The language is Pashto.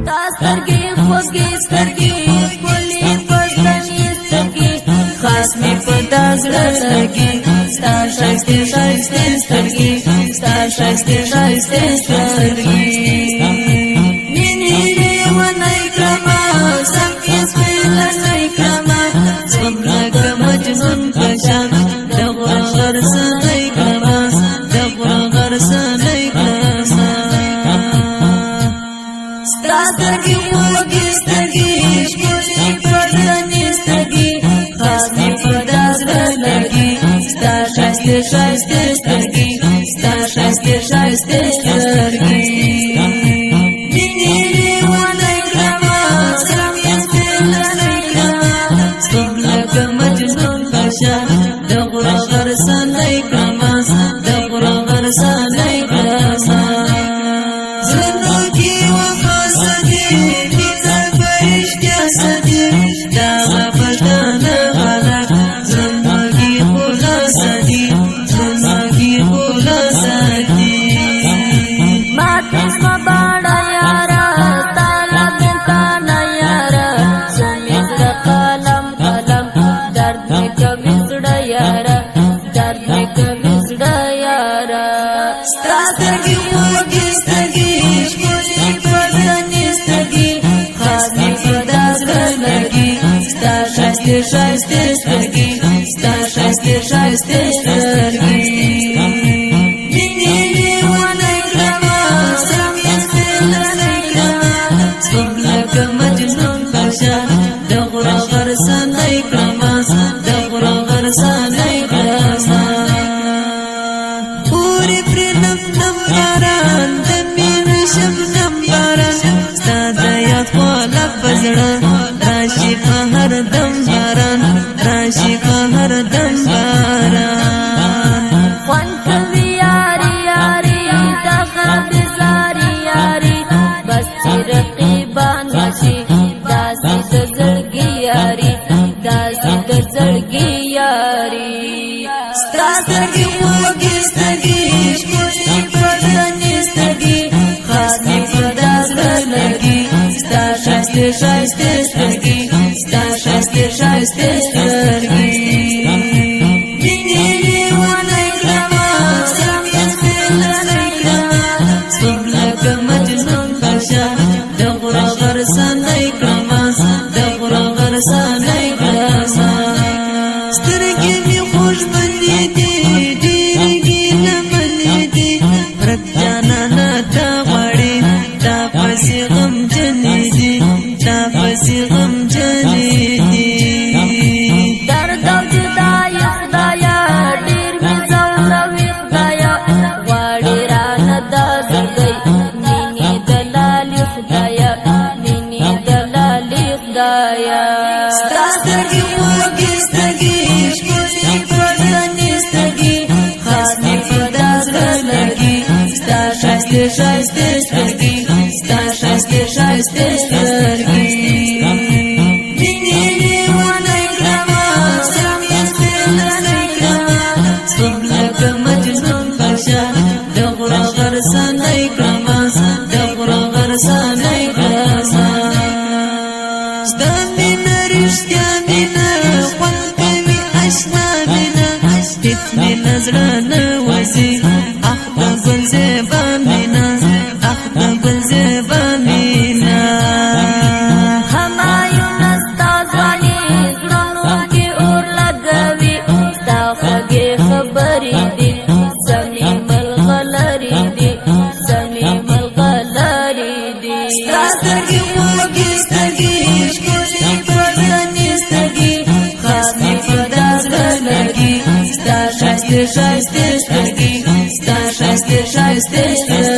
سترګې خوږې سترګې ښکلې پښتنې سترګې خاص مې په دا زړه لګي ستا ښایستې ښایستې سترګې ستا ښایستې ښایستې سترګې مینې لیونی کړمه سم یې سپېلنی کړمه څوم لکه مجنون په شان د غره غرڅنی کړمه د غره غرڅنی کړمه ستا سترګې خوږې سترګې ښکلې پښتنې سترګې خاص مې په دا زړه لګي ستا ښایستې ښایستې سترګې ستا ښایستې ښایستې سترګې مینې لیونی کړمه سم یې سپېلنی کړمه څوم لکه مجنون په شان د غره غرڅنی کړمه د غره غرڅنی کړمه زړونو کې وفا سدې مینه په رښتیا سدې دغه پښتانه خلک زړونو کې خلاصه دي زړونو کې خلاصه دي ماته زما باڼه یاره ستا له بېلتانه یاره زمې زړه قلم قلم درد مې کوي زړه یاره درد مې کوي زړه یاره ستا سترګې خوږې سترګې ښکلې پښتنې سترګې خاص مې په دا زړه لګي ستا ښایستې ښایستې سترګې ستا ښایستې ښایستې سترګې مینې لیونی کړمه سم یې سپېلنی کړمه څوم لکه مجنون په شان د غره غرڅنی کړمه د غره غرڅنی کړمه پورې پرې نم نم باران د مینې شبنم باران ستا د یاد خواله په زړه راشي په هر دم باران راشي په هر دم باران خوند کوي یاري یاري دغه بېزاري یاري بس چې رقیبان راشي داسې د زړګي یاري داسې د زړګي یاري ستا سترګې خوږې سترګې ښکلې پښتنې سترګې خاص مې په دا زړه لګي ستا ښایستې ښایستې سترګې ستا ښایستې ښایستې سترګې مینې لیونی کړمه سم یې سپېلنی کړمه څوم لکه مجنون په شان د غره غرڅنی کړمه د غره غرڅنی کړمه سترګې مې خوږمنې دي ډېرې ګیلمنې دي ورک جانانه تا غواړي تا پسې غمجنې دي تا پسې غمجنې دي درد او جدایي خدایه ډېر مې ځوروي خدایه غواړي رانه دا زړګی مینې دلالې خدایه مینې دلالې خدایه ستا سترګې خوږې سترګې ښکلې پښتنې سترګې خاص مې په دا زړه لګي ستا ښایستې ښایستې سترګې ستا ښایستې ښایستې سترګې مینې لیونی کړمه سم یې سپېلنی کړمه څوم لکه مجنون په شان د غره غرڅنی کړمه د غره غرڅنی کړمه ستا مینه رښتیا مینه خوند کوي اشنا مینه هیڅ مې له زړه نه وځي اخ د ګل زیبا مینه اخ د ګل زیبا مینه همایونه ستا ځواني زړونو کې اور لګوي ستا خوږې خبرې دي سمې ملغلرې دي سمې ملغلرې دي ستا سترګې خوږې سترګې ښکلې پښتنې سترګې خاص مې په دا زړه لګي ستا ښایستې ښایستې سترګې ستا ښایستې ښایستې سترګې